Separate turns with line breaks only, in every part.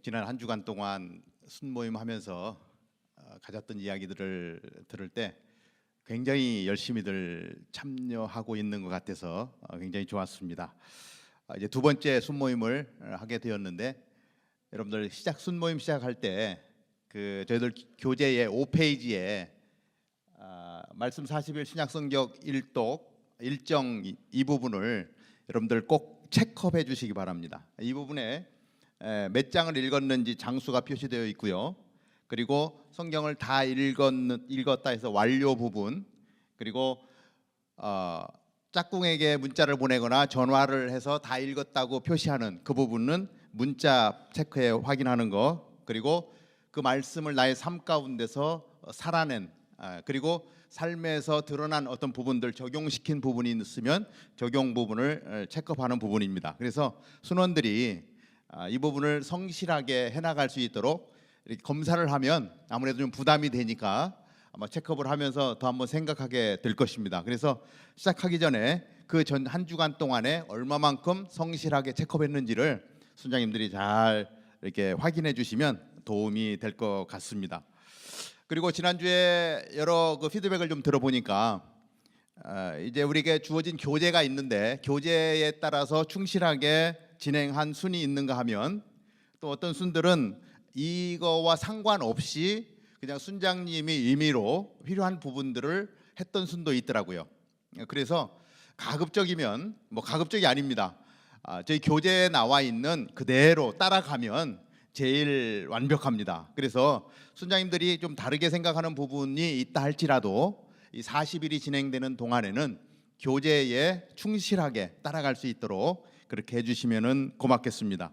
지난 한 주간 동안 순모임 하면서 가졌던 이야기들을 들을 때 굉장히 열심히들 참여하고 있는 것 같아서 굉장히 좋았습니다. 이제 두 번째 순모임을 하게 되었는데, 여러분들 순모임 시작할 때 저희들 교재의 5페이지에 말씀 40일 신약성경 1독 일정 이 부분을 여러분들 꼭 체크해 주시기 바랍니다. 이 부분에 몇 장을 읽었는지 장수가 표시되어 있고요. 그리고 성경을 다 읽었다 해서 완료 부분, 그리고 짝꿍에게 문자를 보내거나 전화를 해서 다 읽었다고 표시하는 그 부분은 문자 체크해 확인하는 거, 그리고 그 말씀을 나의 삶 가운데서 살아낸, 그리고 삶에서 드러난 어떤 부분들, 적용시킨 부분이 있으면 적용 부분을 체크하는 부분입니다. 그래서 순원들이 이 부분을 성실하게 해나갈 수 있도록 이렇게 검사를 하면 아무래도 좀 부담이 되니까 아마 체크업을 하면서 더 한번 생각하게 될 것입니다. 그래서 시작하기 전에 그 전 한 주간 동안에 얼마만큼 성실하게 체크업했는지를 순장님들이 잘 이렇게 확인해 주시면 도움이 될 것 같습니다. 그리고 지난주에 여러 피드백을 좀 들어보니까 이제 우리에게 주어진 교재가 있는데 교재에 따라서 충실하게 진행한 순이 있는가 하면, 또 어떤 순들은 이거와 상관없이 그냥 순장님이 임의로 필요한 부분들을 했던 순도 있더라고요. 그래서 가급적이면, 가급적이 아닙니다, 저희 교재에 나와 있는 그대로 따라가면 제일 완벽합니다. 그래서 순장님들이 좀 다르게 생각하는 부분이 있다 할지라도 이 40일이 진행되는 동안에는 교재에 충실하게 따라갈 수 있도록 그렇게 해주시면 고맙겠습니다.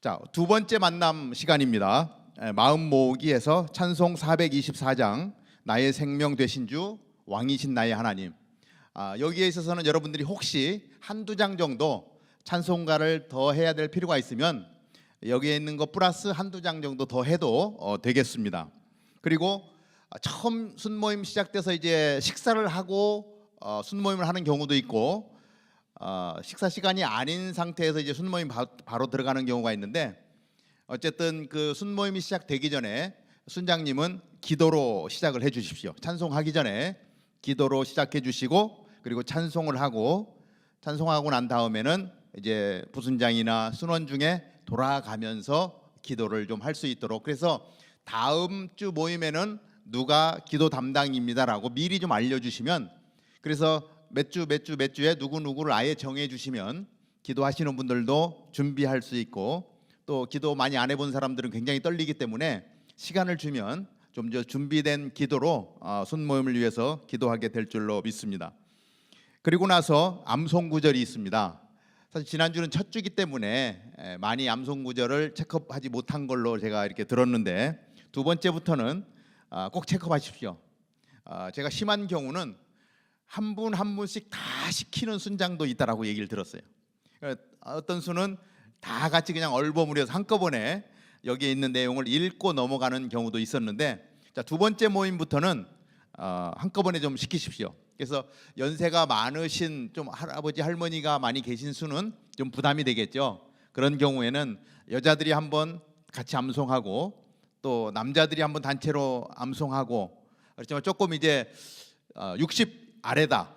자, 두 번째 만남 시간입니다. 마음 모으기에서 찬송 424장 나의 생명 되신 주 왕이신 나의 하나님. 여기에 있어서는 여러분들이 혹시 한두 장 정도 찬송가를 더 해야 될 필요가 있으면 여기에 있는 거 플러스 한두 장 정도 더 해도 되겠습니다. 그리고 처음 순모임 시작돼서 이제 식사를 하고 순모임을 하는 경우도 있고, 식사 시간이 아닌 상태에서 이제 순모임 바로 들어가는 경우가 있는데, 어쨌든 그 순모임이 시작되기 전에 순장님은 기도로 시작을 해 주십시오. 찬송하기 전에 기도로 시작해 주시고, 그리고 찬송하고 난 다음에는 이제 부순장이나 순원 중에 돌아가면서 기도를 좀 할 수 있도록, 그래서 다음 주 모임에는 누가 기도 담당입니다라고 미리 좀 알려주시면, 그래서 몇 주에 누구를 아예 정해 주시면 기도하시는 분들도 준비할 수 있고, 또 기도 많이 안 해본 사람들은 굉장히 떨리기 때문에 시간을 주면 좀 더 준비된 기도로 순모임을 위해서 기도하게 될 줄로 믿습니다. 그리고 나서 암송 구절이 있습니다. 사실 지난주는 첫 주기 때문에 많이 암송 구절을 체크하지 못한 걸로 제가 이렇게 들었는데, 두 번째부터는 꼭 체크하십시오. 제가 심한 경우는 한 분 한 분씩 다 시키는 순장도 있다라고 얘기를 들었어요. 어떤 수는 다 같이 그냥 얼버무려서 한꺼번에 여기에 있는 내용을 읽고 넘어가는 경우도 있었는데, 자, 두 번째 모임부터는 한꺼번에 좀 시키십시오. 그래서 연세가 많으신 좀 할아버지 할머니가 많이 계신 수는 좀 부담이 되겠죠. 그런 경우에는 여자들이 한번 같이 암송하고 또 남자들이 한번 단체로 암송하고, 그렇지만 조금 이제 60 아래다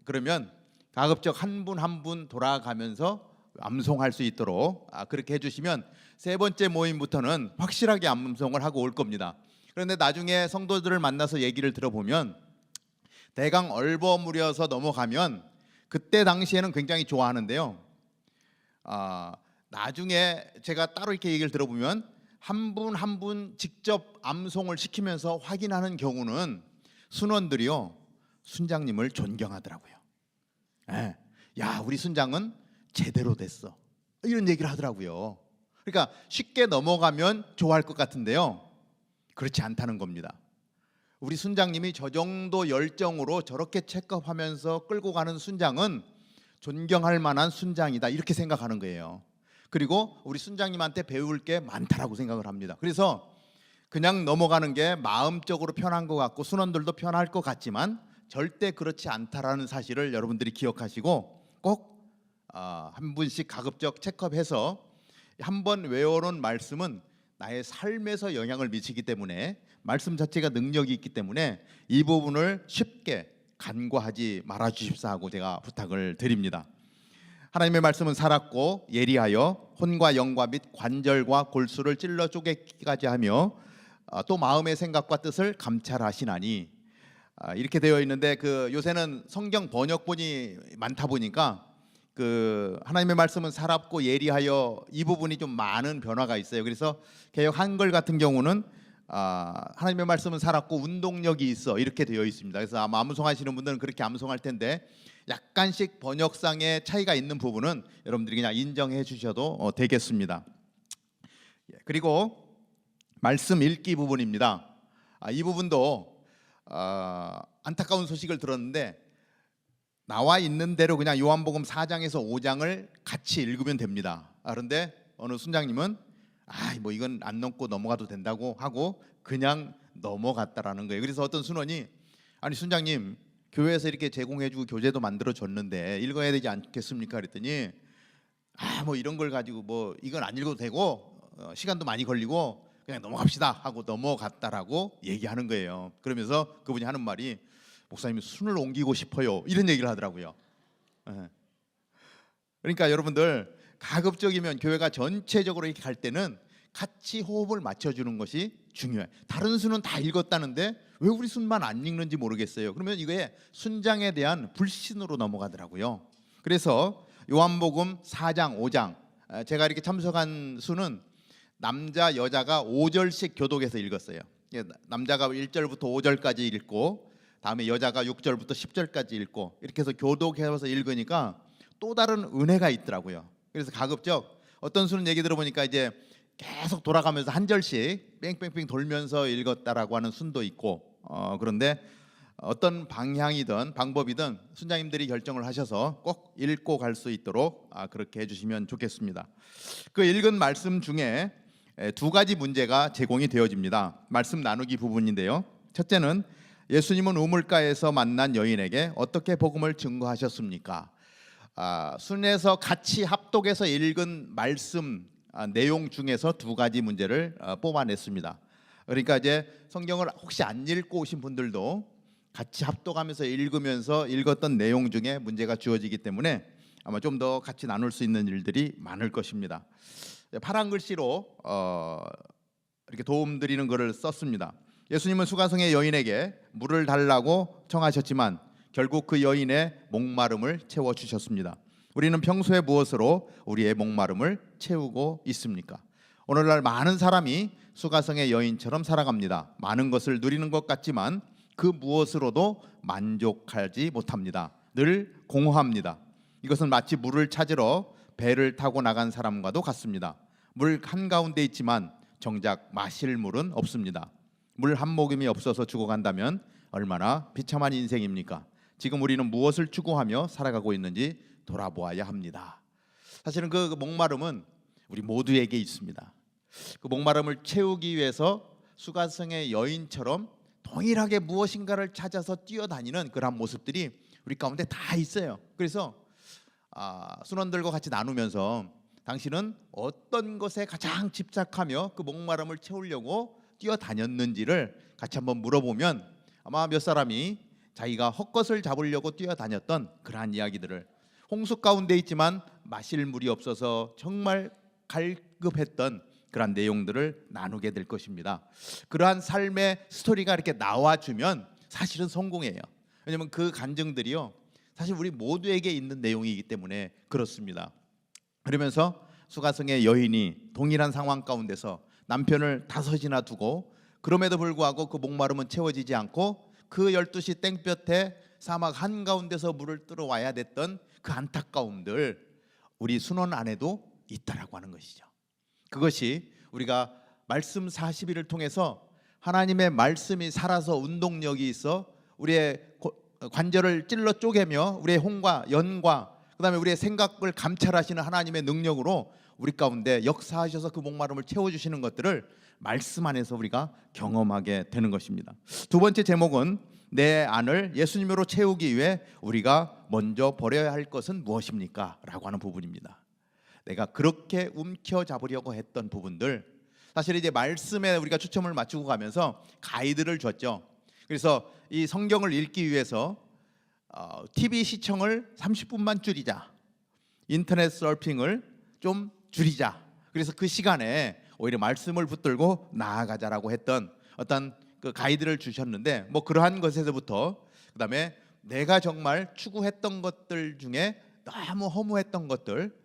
그러면 가급적 한 분 한 분 돌아가면서 암송할 수 있도록 그렇게 해주시면 세 번째 모임부터는 확실하게 암송을 하고 올 겁니다. 그런데 나중에 성도들을 만나서 얘기를 들어보면 대강 얼버무려서 넘어가면 그때 당시에는 굉장히 좋아하는데요, 나중에 제가 따로 이렇게 얘기를 들어보면 한 분 한 분 직접 암송을 시키면서 확인하는 경우는 순원들이요, 순장님을 존경하더라고요. 야, 우리 순장은 제대로 됐어, 이런 얘기를 하더라고요. 그러니까 쉽게 넘어가면 좋아할 것 같은데요, 그렇지 않다는 겁니다. 우리 순장님이 저 정도 열정으로 저렇게 체크하면서 끌고 가는 순장은 존경할 만한 순장이다, 이렇게 생각하는 거예요. 그리고 우리 순장님한테 배울 게 많다라고 생각을 합니다. 그래서 그냥 넘어가는 게 마음적으로 편한 것 같고 순원들도 편할 것 같지만 절대 그렇지 않다라는 사실을 여러분들이 기억하시고 꼭 한 분씩 가급적 체크업해서 한번 외워놓은 말씀은 나의 삶에서 영향을 미치기 때문에, 말씀 자체가 능력이 있기 때문에 이 부분을 쉽게 간과하지 말아 주십사 하고 제가 부탁을 드립니다. 하나님의 말씀은 살았고 예리하여 혼과 영과 및 관절과 골수를 찔러 쪼개기까지 하며 또 마음의 생각과 뜻을 감찰하시나니, 이렇게 되어 있는데, 요새는 성경 번역본이 많다 보니까 하나님의 말씀은 살았고 예리하여 이 부분이 좀 많은 변화가 있어요. 그래서 개역 한글 같은 경우는 하나님의 말씀은 살았고 운동력이 있어, 이렇게 되어 있습니다. 그래서 아마 암송하시는 분들은 그렇게 암송할 텐데, 약간씩 번역상의 차이가 있는 부분은 여러분들이 그냥 인정해 주셔도 되겠습니다. 그리고 말씀 읽기 부분입니다. 이 부분도 안타까운 소식을 들었는데, 나와 있는 대로 그냥 요한복음 4장에서 5장을 같이 읽으면 됩니다. 그런데 어느 순장님은 뭐 이건 안 넘고 넘어가도 된다고 하고 그냥 넘어갔다라는 거예요. 그래서 어떤 순원이, 아니 순장님, 교회에서 이렇게 제공해주고 교재도 만들어줬는데 읽어야 되지 않겠습니까? 그랬더니 뭐 이런 걸 가지고 이건 안 읽어도 되고 시간도 많이 걸리고 그냥 넘어갑시다 하고 넘어갔다라고 얘기하는 거예요. 그러면서 그분이 하는 말이, 목사님 순을 옮기고 싶어요, 이런 얘기를 하더라고요. 그러니까 여러분들, 가급적이면 교회가 전체적으로 이렇게 갈 때는 같이 호흡을 맞춰주는 것이 중요해요. 다른 순은 다 읽었다는데 왜 우리 순만 안 읽는지 모르겠어요. 그러면 이게 순장에 대한 불신으로 넘어가더라고요. 그래서 요한복음 4장 5장, 제가 이렇게 참석한 수는 남자 여자가 5절씩 교독해서 읽었어요. 남자가 1절부터 5절까지 읽고, 다음에 여자가 6절부터 10절까지 읽고, 이렇게 해서 교독해서 읽으니까 또 다른 은혜가 있더라고요. 그래서 가급적 어떤 수는 얘기 들어보니까 이제 계속 돌아가면서 한 절씩 뺑뺑뺑 돌면서 읽었다라고 하는 순도 있고, 그런데 어떤 방향이든 방법이든 순장님들이 결정을 하셔서 꼭 읽고 갈 수 있도록 그렇게 해주시면 좋겠습니다. 그 읽은 말씀 중에 두 가지 문제가 제공이 되어집니다. 말씀 나누기 부분인데요. 첫째는, 예수님은 우물가에서 만난 여인에게 어떻게 복음을 증거하셨습니까? 순에서 같이 합독해서 읽은 말씀 내용 중에서 두 가지 문제를 뽑아냈습니다. 그러니까 이제 성경을 혹시 안 읽고 오신 분들도 같이 합독하면서 읽으면서 읽었던 내용 중에 문제가 주어지기 때문에 아마 좀 더 같이 나눌 수 있는 일들이 많을 것입니다. 파란 글씨로 이렇게 도움드리는 글을 썼습니다. 예수님은 수가성의 여인에게 물을 달라고 청하셨지만 결국 그 여인의 목마름을 채워주셨습니다. 우리는 평소에 무엇으로 우리의 목마름을 채우고 있습니까? 오늘날 많은 사람이 수가성의 여인처럼 살아갑니다. 많은 것을 누리는 것 같지만 그 무엇으로도 만족하지 못합니다. 늘 공허합니다. 이것은 마치 물을 찾으러 배를 타고 나간 사람과도 같습니다. 물 한가운데 있지만 정작 마실 물은 없습니다. 물 한 모금이 없어서 죽어간다면 얼마나 비참한 인생입니까? 지금 우리는 무엇을 추구하며 살아가고 있는지 돌아보아야 합니다. 사실은 그 목마름은 우리 모두에게 있습니다. 그 목마름을 채우기 위해서 수가성의 여인처럼 동일하게 무엇인가를 찾아서 뛰어다니는 그런 모습들이 우리 가운데 다 있어요. 그래서 순원들과 같이 나누면서 당신은 어떤 것에 가장 집착하며 그 목마름을 채우려고 뛰어다녔는지를 같이 한번 물어보면 아마 몇 사람이 자기가 헛것을 잡으려고 뛰어다녔던 그러한 이야기들을, 홍수 가운데 있지만 마실 물이 없어서 정말 갈급했던 그러한 내용들을 나누게 될 것입니다. 그러한 삶의 스토리가 이렇게 나와주면 사실은 성공이에요. 왜냐하면 그 간증들이요, 사실 우리 모두에게 있는 내용이기 때문에 그렇습니다. 그러면서 수가성의 여인이 동일한 상황 가운데서 남편을 5이나 두고 그럼에도 불구하고 그 목마름은 채워지지 않고 그 12시 땡볕에 사막 한가운데서 물을 들어와야 됐던 그 안타까움들, 우리 순원 안에도 있다라고 하는 것이죠. 그것이 우리가 말씀 40일을 통해서 하나님의 말씀이 살아서 운동력이 있어 우리의 관절을 찔러 쪼개며 우리의 혼과 연과 그다음에 우리의 생각을 감찰하시는 하나님의 능력으로 우리 가운데 역사하셔서 그 목마름을 채워주시는 것들을 말씀 안에서 우리가 경험하게 되는 것입니다. 두 번째 제목은, 내 안을 예수님으로 채우기 위해 우리가 먼저 버려야 할 것은 무엇입니까? 라고 하는 부분입니다. 내가 그렇게 움켜잡으려고 했던 부분들, 사실 이제 말씀에 우리가 초점을 맞추고 가면서 가이드를 줬죠. 그래서 이 성경을 읽기 위해서 TV 시청을 30분만 줄이자, 인터넷 서핑을 좀 줄이자. 그래서 그 시간에 오히려 말씀을 붙들고 나아가자라고 했던 어떤 그 가이드를 주셨는데, 뭐 그러한 것에서부터 그다음에 내가 정말 추구했던 것들 중에 너무 허무했던 것들,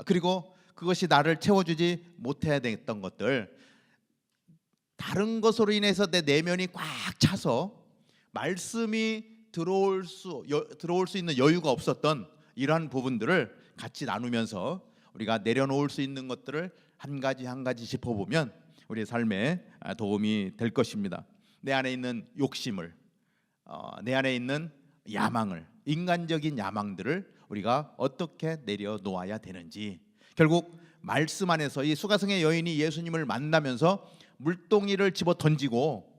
그리고 그것이 나를 채워주지 못해야 됐던 것들, 다른 것으로 인해서 내 내면이 꽉 차서 말씀이 들어올 수 있는 여유가 없었던 이러한 부분들을 같이 나누면서 우리가 내려놓을 수 있는 것들을 한 가지 한 가지 짚어보면 우리의 삶에 도움이 될 것입니다. 내 안에 있는 욕심을, 내 안에 있는 야망을, 인간적인 야망들을 우리가 어떻게 내려놓아야 되는지, 결국 말씀 안에서 이 수가성의 여인이 예수님을 만나면서 물동이를 집어 던지고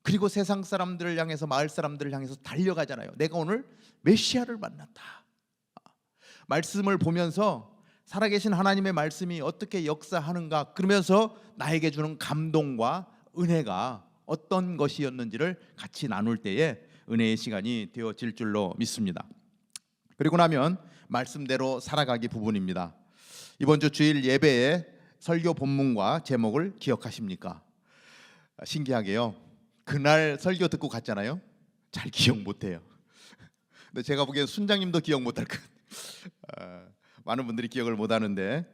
그리고 세상 사람들을 향해서, 마을 사람들을 향해서 달려가잖아요. 내가 오늘 메시아를 만났다. 말씀을 보면서 살아계신 하나님의 말씀이 어떻게 역사하는가, 그러면서 나에게 주는 감동과 은혜가 어떤 것이었는지를 같이 나눌 때에 은혜의 시간이 되어질 줄로 믿습니다. 그리고 나면 말씀대로 살아가기 부분입니다. 이번 주 주일 예배의 설교 본문과 제목을 기억하십니까? 신기하게요, 그날 설교 듣고 갔잖아요. 잘 기억 못해요. 근데 제가 보기엔 순장님도 기억 못할 것 같아요. 많은 분들이 기억을 못하는데,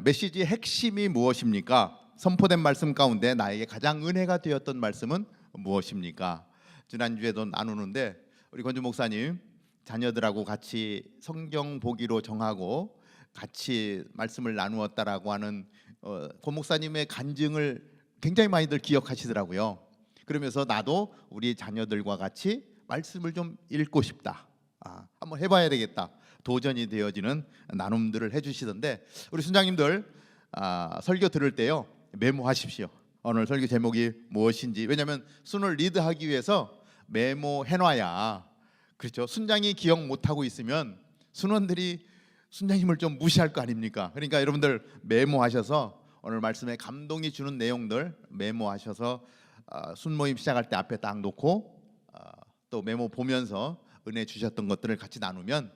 메시지의 핵심이 무엇입니까? 선포된 말씀 가운데 나에게 가장 은혜가 되었던 말씀은 무엇입니까? 지난주에도 나누는데 우리 권주 목사님 자녀들하고 같이 성경 보기로 정하고 같이 말씀을 나누었다라고 하는 권 목사님의 간증을 굉장히 많이들 기억하시더라고요. 그러면서 나도 우리 자녀들과 같이 말씀을 좀 읽고 싶다, 한번 해봐야 되겠다, 도전이 되어지는 나눔들을 해주시던데, 우리 순장님들 설교 들을 때요 메모하십시오. 오늘 설교 제목이 무엇인지. 왜냐하면 순을 리드하기 위해서 메모해놔야, 그렇죠, 순장이 기억 못하고 있으면 순원들이 순장님을 좀 무시할 거 아닙니까? 그러니까 여러분들 메모하셔서 오늘 말씀에 감동이 주는 내용들 메모하셔서 순모임 시작할 때 앞에 딱 놓고 또 메모 보면서 은혜 주셨던 것들을 같이 나누면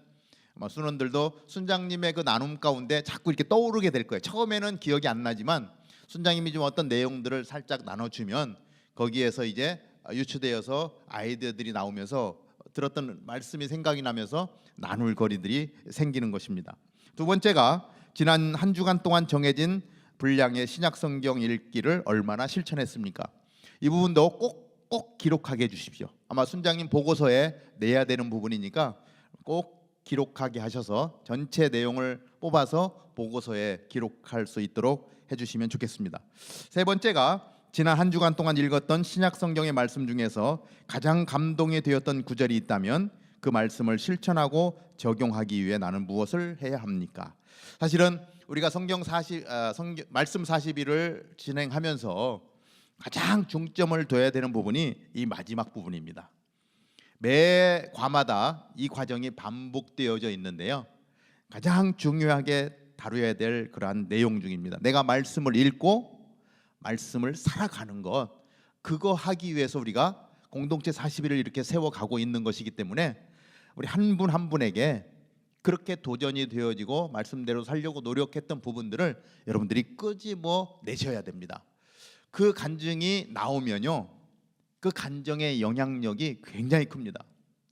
아마 순원들도 순장님의 그 나눔 가운데 자꾸 이렇게 떠오르게 될 거예요. 처음에는 기억이 안 나지만 순장님이 좀 어떤 내용들을 살짝 나눠주면 거기에서 이제 유추되어서 아이디어들이 나오면서 들었던 말씀이 생각이 나면서 나눌 거리들이 생기는 것입니다. 두 번째가 지난 한 주간 동안 정해진 분량의 신약 성경 읽기를 얼마나 실천했습니까? 이 부분도 꼭 기록하게 해주십시오. 아마 순장님 보고서에 내야 되는 부분이니까 꼭 기록하게 하셔서 전체 내용을 뽑아서 보고서에 기록할 수 있도록 해주시면 좋겠습니다. 세 번째가 지난 한 주간 동안 읽었던 신약 성경의 말씀 중에서 가장 감동이 되었던 구절이 있다면 그 말씀을 실천하고 적용하기 위해 나는 무엇을 해야 합니까? 사실은 우리가 말씀 40일을 진행하면서 가장 중점을 둬야 되는 부분이 이 마지막 부분입니다. 매 과마다 이 과정이 반복되어져 있는데요, 가장 중요하게 다루어야 될 그러한 내용 중입니다. 내가 말씀을 읽고 말씀을 살아가는 것, 그거 하기 위해서 우리가 공동체 40일을 이렇게 세워가고 있는 것이기 때문에 우리 한 분 한 분에게 그렇게 도전이 되어지고 말씀대로 살려고 노력했던 부분들을 여러분들이 끄집어내셔야 됩니다. 그 간증이 나오면요, 그 간정의 영향력이 굉장히 큽니다.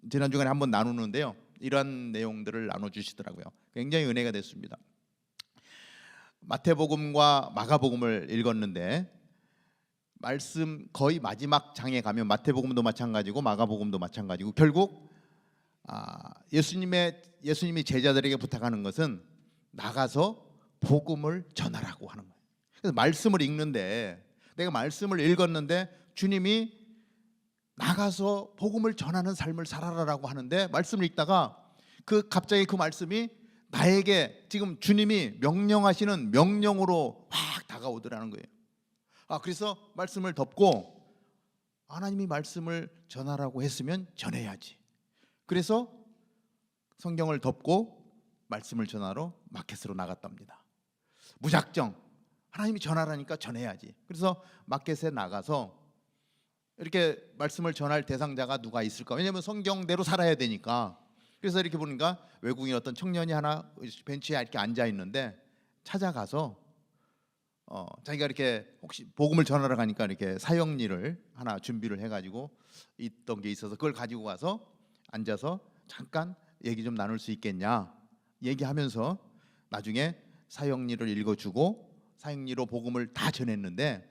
지난 주간에 한번 나누는데요, 이런 내용들을 나눠주시더라고요. 굉장히 은혜가 됐습니다. 마태복음과 마가복음을 읽었는데 말씀 거의 마지막 장에 가면 마태복음도 마찬가지고 마가복음도 마찬가지고 결국 예수님이 제자들에게 부탁하는 것은 나가서 복음을 전하라고 하는 거예요. 그래서 말씀을 읽는데, 내가 말씀을 읽었는데 주님이 나가서 복음을 전하는 삶을 살아라라고 하는데, 말씀을 읽다가 갑자기 그 말씀이 나에게 지금 주님이 명령하시는 명령으로 확 다가오더라는 거예요. 그래서 말씀을 덮고 하나님이 말씀을 전하라고 했으면 전해야지. 그래서 성경을 덮고 말씀을 전하러 마켓으로 나갔답니다. 무작정 하나님이 전하라니까 전해야지. 그래서 마켓에 나가서 이렇게 말씀을 전할 대상자가 누가 있을까? 왜냐하면 성경대로 살아야 되니까. 그래서 이렇게 보니까 외국인 어떤 청년이 하나 벤치에 이렇게 앉아 있는데 찾아가서 자기가 이렇게 혹시 복음을 전하러 가니까 이렇게 사역일을 하나 준비를 해가지고 있던 게 있어서 그걸 가지고 가서 앉아서 잠깐 얘기 좀 나눌 수 있겠냐 얘기하면서 나중에 사역일을 읽어주고 사역리로 복음을 다 전했는데,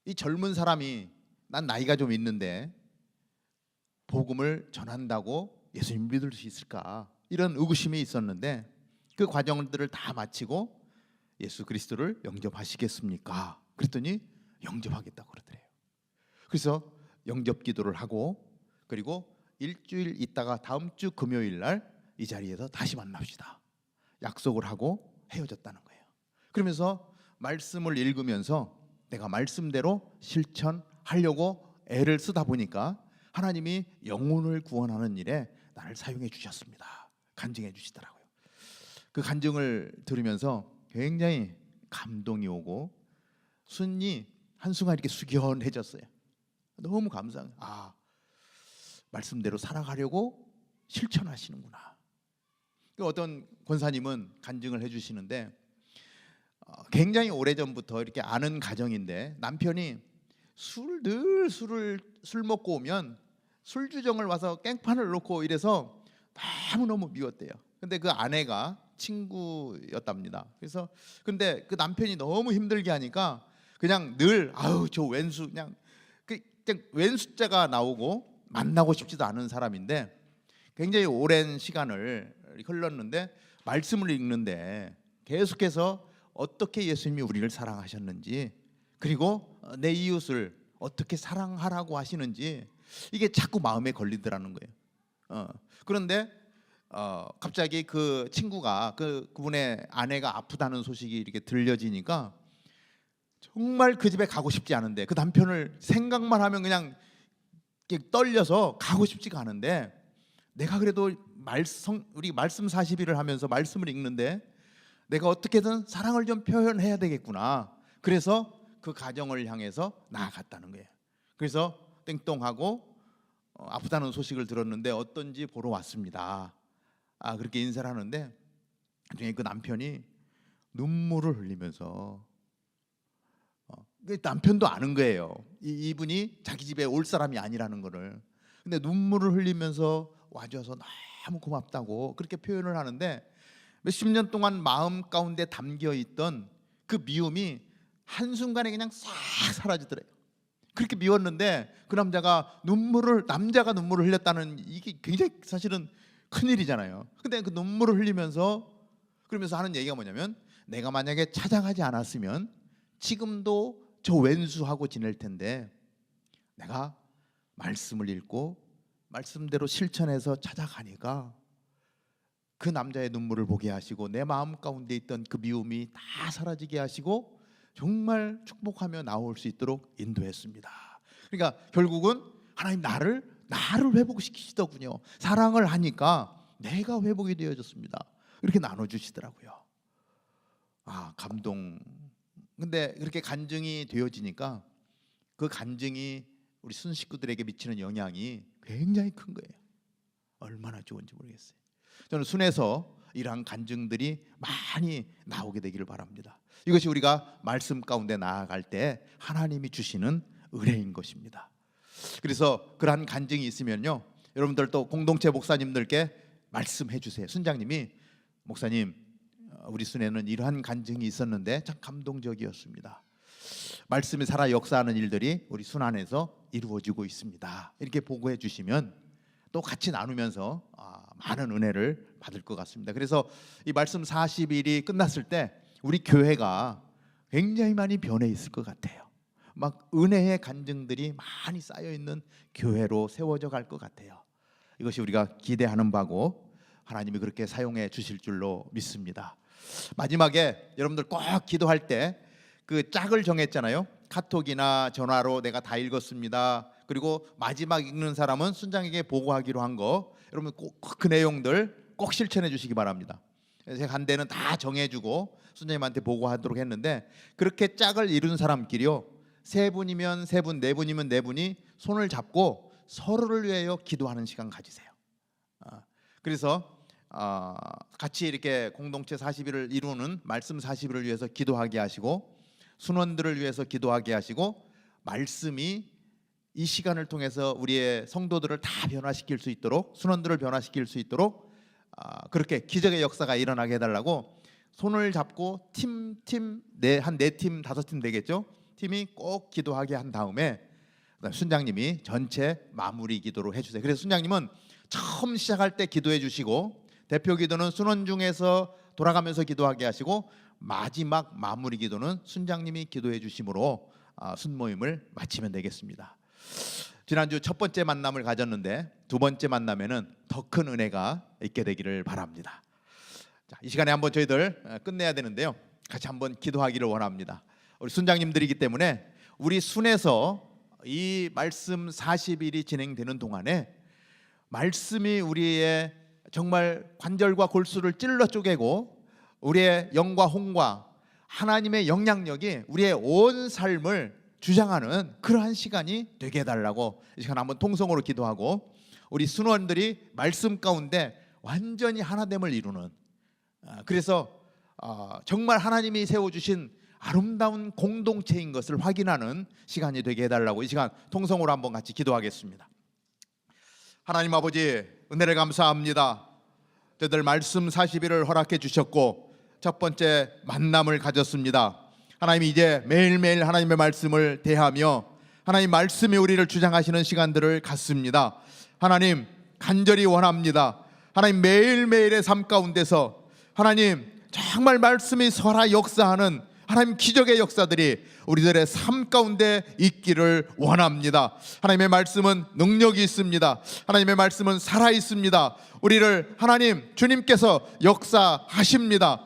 이 젊은 사람이 난 나이가 좀 있는데 복음을 전한다고 예수님 믿을 수 있을까, 이런 의구심이 있었는데 그 과정들을 다 마치고 예수 그리스도를 영접하시겠습니까? 그랬더니 영접하겠다고 그러더래요. 그래서 영접 기도를 하고 그리고 일주일 있다가 다음 주 금요일 날 이 자리에서 다시 만납시다 약속을 하고 헤어졌다는 거예요. 그러면서 말씀을 읽으면서 내가 말씀대로 실천하려고 애를 쓰다 보니까 하나님이 영혼을 구원하는 일에 나를 사용해 주셨습니다. 간증해 주시더라고요. 그 간증을 들으면서 굉장히 감동이 오고 순이 한순간 이렇게 숙연해졌어요. 너무 감사해요. 아, 말씀대로 살아가려고 실천하시는구나. 어떤 권사님은 간증을 해주시는데 굉장히 오래전부터 이렇게 아는 가정인데 남편이 술 먹고 오면 술주정을 와서 깽판을 놓고 이래서 너무너무 미웠대요. 근데 그 아내가 친구였답니다. 그래서 근데 그 남편이 너무 힘들게 하니까 그냥 늘 아우 저 왼수 그냥 왼수자가 나오고 만나고 싶지도 않은 사람인데 굉장히 오랜 시간을 흘렀는데 말씀을 읽는데 계속해서 어떻게 예수님이 우리를 사랑하셨는지 그리고 내 이웃을 어떻게 사랑하라고 하시는지 이게 자꾸 마음에 걸리더라는 거예요. 그런데 갑자기 그 친구가 그분의 아내가 아프다는 소식이 이렇게 들려지니까 정말 그 집에 가고 싶지 않은데 그 남편을 생각만 하면 그냥 떨려서 가고 싶지가 않은데 내가 그래도 우리 말씀 40일을 하면서 말씀을 읽는데 내가 어떻게든 사랑을 좀 표현해야 되겠구나. 그래서 그 가정을 향해서 나아갔다는 거예요. 그래서 땡똥하고 아프다는 소식을 들었는데 어떤지 보러 왔습니다. 그렇게 인사를 하는데 나중에 그 남편이 눈물을 흘리면서 남편도 아는 거예요. 이분이 자기 집에 올 사람이 아니라는 거를. 근데 눈물을 흘리면서 와줘서 너무 고맙다고 그렇게 표현을 하는데 몇십 년 동안 마음 가운데 담겨 있던 그 미움이 한순간에 그냥 싹 사라지더래요. 그렇게 미웠는데 그 남자가 눈물을 흘렸다는 이게 굉장히 사실은 큰일이잖아요. 근데 그 눈물을 흘리면서 그러면서 하는 얘기가 뭐냐면 내가 만약에 찾아가지 않았으면 지금도 저 왼수하고 지낼 텐데 내가 말씀을 읽고 말씀대로 실천해서 찾아가니까 그 남자의 눈물을 보게 하시고 내 마음 가운데 있던 그 미움이 다 사라지게 하시고 정말 축복하며 나올 수 있도록 인도했습니다. 그러니까 결국은 하나님 나를 회복시키시더군요. 사랑을 하니까 내가 회복이 되어졌습니다. 이렇게 나눠주시더라고요. 감동. 근데 그렇게 간증이 되어지니까 그 간증이 우리 순 식구들에게 미치는 영향이 굉장히 큰 거예요. 얼마나 좋은지 모르겠어요. 저는 순에서 이러한 간증들이 많이 나오게 되기를 바랍니다. 이것이 우리가 말씀 가운데 나아갈 때 하나님이 주시는 은혜인 것입니다. 그래서 그러한 간증이 있으면요, 여러분들 또 공동체 목사님들께 말씀해 주세요. 순장님이 목사님, 우리 순에는 이러한 간증이 있었는데 참 감동적이었습니다. 말씀이 살아 역사하는 일들이 우리 순 안에서 이루어지고 있습니다. 이렇게 보고해 주시면 또 같이 나누면서 많은 은혜를 받을 것 같습니다. 그래서 이 말씀 40일이 끝났을 때 우리 교회가 굉장히 많이 변해 있을 것 같아요. 막 은혜의 간증들이 많이 쌓여 있는 교회로 세워져 갈 것 같아요. 이것이 우리가 기대하는 바고 하나님이 그렇게 사용해 주실 줄로 믿습니다. 마지막에 여러분들 꼭 기도할 때 그 짝을 정했잖아요. 카톡이나 전화로 내가 다 읽었습니다. 그리고 마지막 읽는 사람은 순장에게 보고하기로 한 거, 여러분 꼭 그 내용들 꼭 실천해 주시기 바랍니다. 제가 간 데는 다 정해주고 순장님한테 보고하도록 했는데, 그렇게 짝을 이룬 사람끼리요, 세 분이면 세 분, 네 분이면 네 분이 손을 잡고 서로를 위하여 기도하는 시간 가지세요. 그래서 같이 이렇게 공동체 40일을 이루는 말씀 40일을 위해서 기도하게 하시고, 순원들을 위해서 기도하게 하시고, 말씀이 이 시간을 통해서 우리의 성도들을 다 변화시킬 수 있도록, 순원들을 변화시킬 수 있도록 그렇게 기적의 역사가 일어나게 해달라고 손을 잡고 한 4팀 5팀 되겠죠, 팀이 꼭 기도하게 한 다음에 순장님이 전체 마무리 기도로 해주세요. 그래서 순장님은 처음 시작할 때 기도해 주시고, 대표 기도는 순원 중에서 돌아가면서 기도하게 하시고, 마지막 마무리 기도는 순장님이 기도해 주심으로 순모임을 마치면 되겠습니다. 지난주 첫 번째 만남을 가졌는데 두 번째 만남에는 더 큰 은혜가 있게 되기를 바랍니다. 자, 이 시간에 한번 저희들 끝내야 되는데요, 같이 한번 기도하기를 원합니다. 우리 순장님들이기 때문에 우리 순에서 이 말씀 40일이 진행되는 동안에 말씀이 우리의 정말 관절과 골수를 찔러 쪼개고 우리의 영과 홍과 하나님의 영향력이 우리의 온 삶을 주장하는 그러한 시간이 되게 해달라고 이 시간 한번 통성으로 기도하고, 우리 순원들이 말씀 가운데 완전히 하나됨을 이루는, 그래서 정말 하나님이 세워주신 아름다운 공동체인 것을 확인하는 시간이 되게 해달라고 이 시간 통성으로 한번 같이 기도하겠습니다. 하나님 아버지, 은혜를 감사합니다. 저희들 말씀 40일을 허락해 주셨고 첫 번째 만남을 가졌습니다. 하나님, 이제 매일매일 하나님의 말씀을 대하며 하나님 말씀이 우리를 주장하시는 시간들을 갖습니다. 하나님, 간절히 원합니다. 하나님, 매일매일의 삶 가운데서 하나님 정말 말씀이 살아 역사하는 하나님 기적의 역사들이 우리들의 삶 가운데 있기를 원합니다. 하나님의 말씀은 능력이 있습니다. 하나님의 말씀은 살아 있습니다. 우리를 하나님 주님께서 역사하십니다.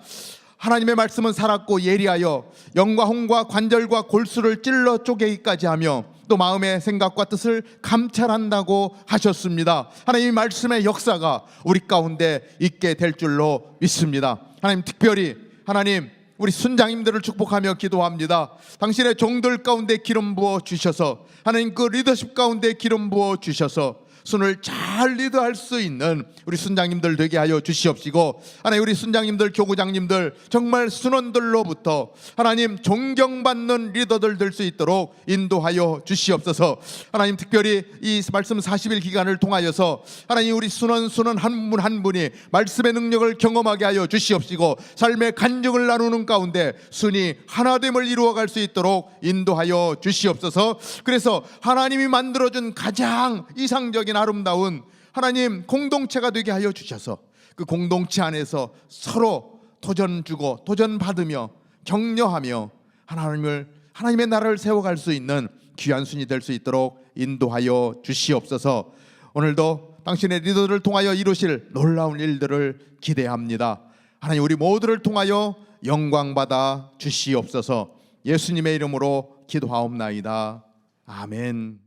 하나님의 말씀은 살았고 예리하여 영과 홍과 관절과 골수를 찔러 쪼개기까지 하며 또 마음의 생각과 뜻을 감찰한다고 하셨습니다. 하나님의 말씀의 역사가 우리 가운데 있게 될 줄로 믿습니다. 하나님, 특별히 하나님 우리 순장님들을 축복하며 기도합니다. 당신의 종들 가운데 기름 부어 주셔서 하나님 그 리더십 가운데 기름 부어 주셔서 순을 잘 리드할 수 있는 우리 순장님들 되게 하여 주시옵시고, 하나님 우리 순장님들, 교구장님들 정말 순원들로부터 하나님 존경받는 리더들 될 수 있도록 인도하여 주시옵소서. 하나님, 특별히 이 말씀 40일 기간을 통하여서 하나님 우리 순원 한 분 한 분이 말씀의 능력을 경험하게 하여 주시옵시고, 삶의 간증을 나누는 가운데 순이 하나됨을 이루어갈 수 있도록 인도하여 주시옵소서. 그래서 하나님이 만들어준 가장 이상적인 아름다운 하나님 공동체가 되게 하여 주셔서 그 공동체 안에서 서로 도전 주고 도전 받으며 격려하며 하나님의 나라를 세워갈 수 있는 귀한 순이 될 수 있도록 인도하여 주시옵소서. 오늘도 당신의 리더를 통하여 이루실 놀라운 일들을 기대합니다. 하나님, 우리 모두를 통하여 영광 받아 주시옵소서. 예수님의 이름으로 기도하옵나이다. 아멘.